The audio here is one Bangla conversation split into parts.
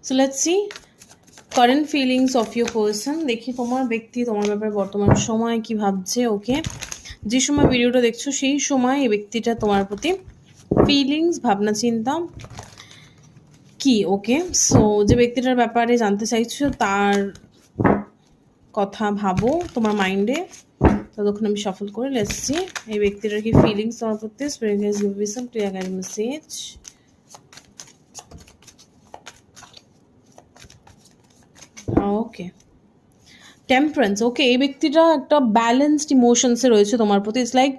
So let's see current feelings of your person. দেখি তোমার ব্যক্তি তোমার ব্যাপারে বর্তমান সময় কি ভাবছে। ওকে, যে সময় ভিডিওটা দেখছো সেই সময় এই ব্যক্তিটা তোমার প্রতি ফিলিংস, ভাবনা চিন্তা কি। ওকে, সো যে ব্যক্তিটার ব্যাপারে জানতে চাইছো তার কথা ভাবো তোমার মাইন্ডে। ততক্ষণ আমি সফল করে লেটসি এই ব্যক্তিটার কি ফিলিংস তোমার প্রতি। Spirit guides give me some clear guide message. Okay, temperance. Okay, এই ব্যক্তিটা একটা ব্যালেন্সড ইমোশনসে রয়েছে তোমার প্রতি। ইটস লাইক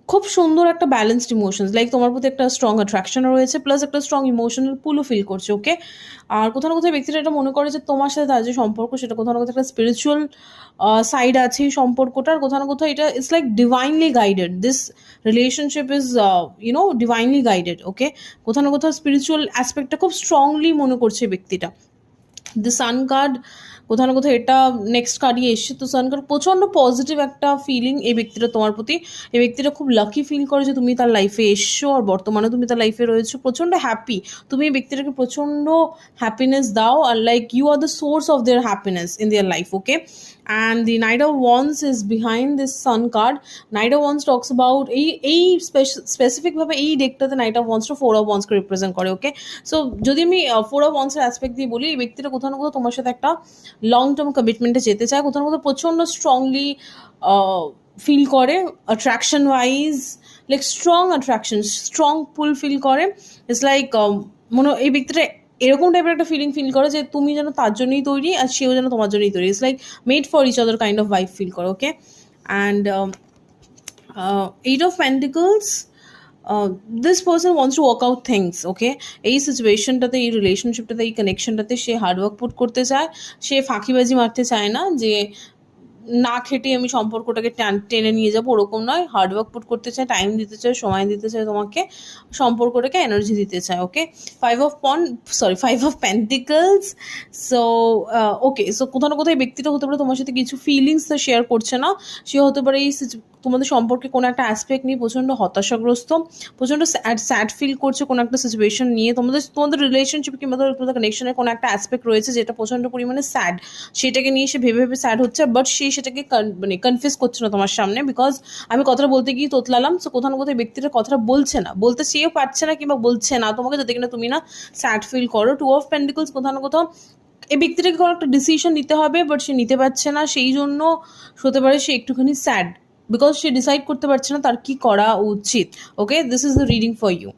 খুব সুন্দর একটা ব্যালেন্সড ইমোশনস, লাইক তোমার প্রতি একটা স্ট্রং অ্যাট্রাকশনও রয়েছে, প্লাস একটা স্ট্রং ইমোশনাল পুলও ফিল করছে। ওকে, আর কোথাও না কোথাও ব্যক্তিটা এটা মনে করে যে তোমার সাথে তার যে সম্পর্ক সেটা কোথাও না কোথাও একটা স্পিরিচুয়াল সাইড আছে এই সম্পর্কটার। কোথাও না কোথাও এটা it's like divinely guided. This relationship is divinely guided. Okay, কোথাও না কোথাও স্পিরিচুয়াল অ্যাসপেক্টটা খুব স্ট্রংলি মনে করছে ব্যক্তিটা। দ্য সান কার্ড, কোথাও না কোথাও এটা নেক্সট কার্ডই এসছে। তো সান কার্ড প্রচণ্ড পজিটিভ একটা ফিলিং এই ব্যক্তিটা তোমার প্রতি। এই ব্যক্তিটা খুব লাকি ফিল করে যে তুমি তার লাইফে এসছো আর বর্তমানে তুমি তার লাইফে রয়েছো, প্রচণ্ড হ্যাপি। তুমি এই ব্যক্তিটাকে প্রচণ্ড হ্যাপিনেস দাও, আর like you are the source of their happiness in their life. Okay, and the Knight of Wands is behind this Sun card. Knight of Wands talks about এই স্পেসিফিকভাবে এই ডেকটাতে Knight of Wands টা 4 of Wands কে রিপ্রেজেন্ট করে। ওকে, সো যদি আমি 4 of Wands এর অ্যাসপেক্ট দিয়ে বলি, এই ব্যক্তিটা কোথাও না কোথাও তোমার সাথে একটা লং টার্ম কমিটমেন্টে যেতে চায়, কোথাও না কোথাও প্রচণ্ড স্ট্রংলি ফিল করে attraction wise, like strong attraction, strong pull feel করে। ইটস লাইক এই ব্যক্তিটা এরকম টাইপের একটা ফিল করে যে তুমি যেন তার জন্যই তৈরি আর সেও যেন তোমার জন্যই তৈরি। It's like made for each other kind of vibe feel করে। Okay, and 8 of Pentacles, this person wants to work out things. Okay, এই সিচুয়েশনটাতে, এই রিলেশনশিপটাতে, এই কানেকশনটাতে সে হার্ডওয়ার্ক পুট করতে চায়। সে ফাঁকিবাজি মারতে চায় না যে না খেটে আমি সম্পর্কটাকে টেনে নিয়ে যাবো, ওরকম নয়। হার্ডওয়ার্ক পুট করতে চায়, টাইম দিতে চায়, সময় দিতে চায় তোমাকে, সম্পর্কটাকে এনার্জি দিতে চায়। ওকে, 5 of Pentacles। So okay, so কোথাও না কোথাও এই ব্যক্তিটা হতে পারে তোমার সাথে কিছু ফিলিংস শেয়ার করছে না। সে হতে পারে এই তোমাদের সম্পর্কে কোনো একটা অ্যাসপেক্ট নিয়ে প্রচণ্ড হতাশাগ্রস্ত, প্রচণ্ড স্যাড ফিল করছে কোনো একটা সিচুয়েশন নিয়ে। তোমাদের রিলেশনশিপ কিংবা তোমাদের কানেকশনের কোনো একটা অ্যাসপেক্ট রয়েছে যেটা প্রচণ্ড পরিমাণে স্যাড, সেটাকে নিয়ে সে ভেবে স্যাড হচ্ছে, বাট সে সেটাকে কনফিউজ করছে না তোমার সামনে, বিকজ আমি কথাটা বলতে গিয়ে তোতলালাম। সো কোথাও না কোথাও ব্যক্তিটা কথাটা বলছে না, বলতে চেয়েও পারছে না কিংবা বলছে না তোমাকে, যাতে কিনা তুমি না স্যাড ফিল করো। 2 of Pentacles, কোথাও না কোথাও এই ব্যক্তিটাকে কোনো একটা ডিসিশন নিতে হবে, বাট সে নিতে পারছে না, সেই জন্য হতে পারে সে একটুখানি স্যাড, বিকজ সে ডিসাইড করতে পারছে না তার কি করা উচিত। Okay, this is the reading for you.